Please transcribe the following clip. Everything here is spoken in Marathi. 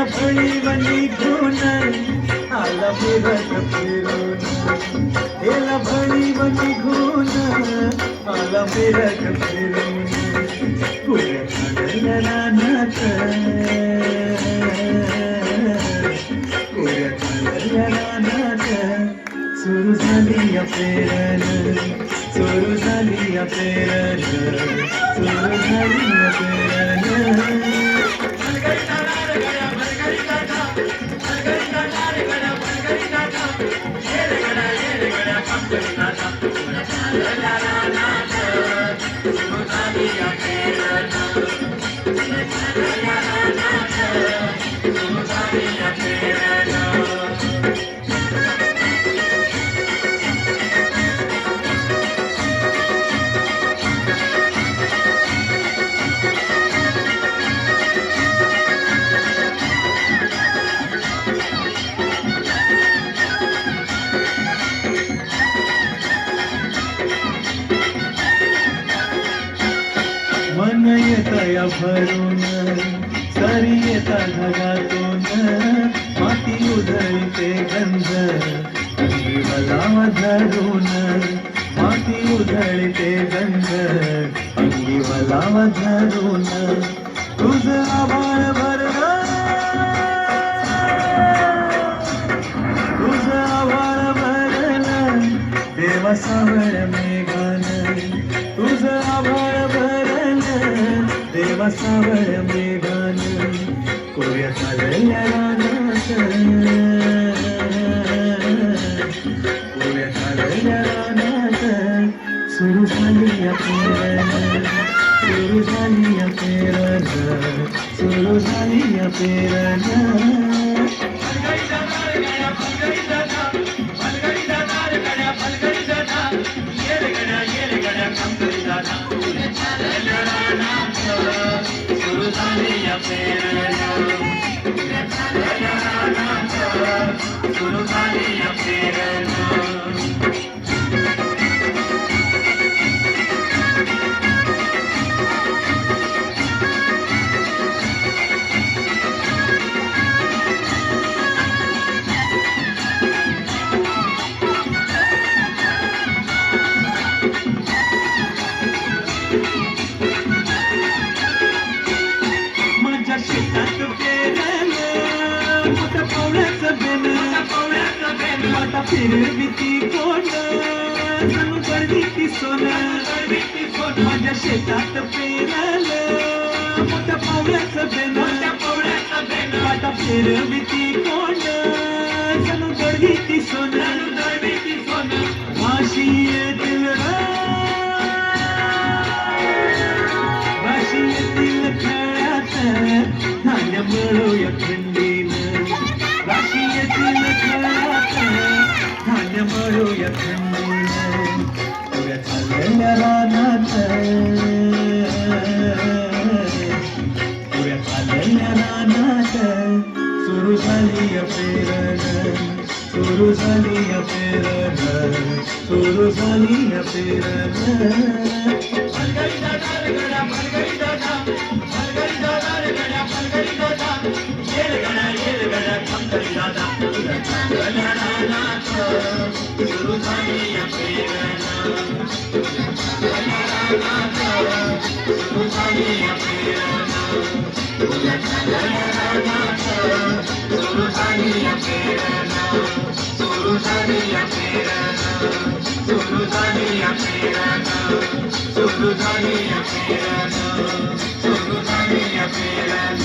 भळीवणी घेऊन आला फिरत फिरून गेला भळीवणी घेऊन आला फिरत फिरून कुऱ्या रानात सुरू झाली पेरण सुरू झाली पेरण सुरू झाली पेरण मन येतया भरून सरी येता ढगातून माती उधळते गंध अंगी मला धरून माती उधळते गंध अंगी मला धरून तुझ आभाळ भरलं तुझ आभाळ भरलं देवा सावळ मेघान तुझ आभाळ भरलं देवा सावळ मेघान कोऱ्या चालल्या रानात कोऱ्या चालल्या रानात सुरू झाली पेरण सुरू झाली पेरण सुरू झाली पेरण शेतात पेरलं मोठं पावळ्याचं बेन वाटा फिरविती कोण जणू गडविती सोनं माझ्या शेतात पेरलं मोठं पावळ्याचं बेन वाटा फिरविती कोण जणू गडविती सोनं वाशी येतील वाशी येतील धान्य मिळूया थंडीनं राशी येतील खेळात धान्य मिळूया थंडीनं पुऱ्या चालल्या रानात पुऱ्या चालल्या रानात सुरू झाली पेरण सुरू झाली पेरण सुरू झाली पेरण सुरू झाली पेरण सुरू झाली पेरण सुरू झाली पेरण सुरू झाली पेरण सुरू झाली पेरण सुरू झाली पेरण सुरू झाली पेरण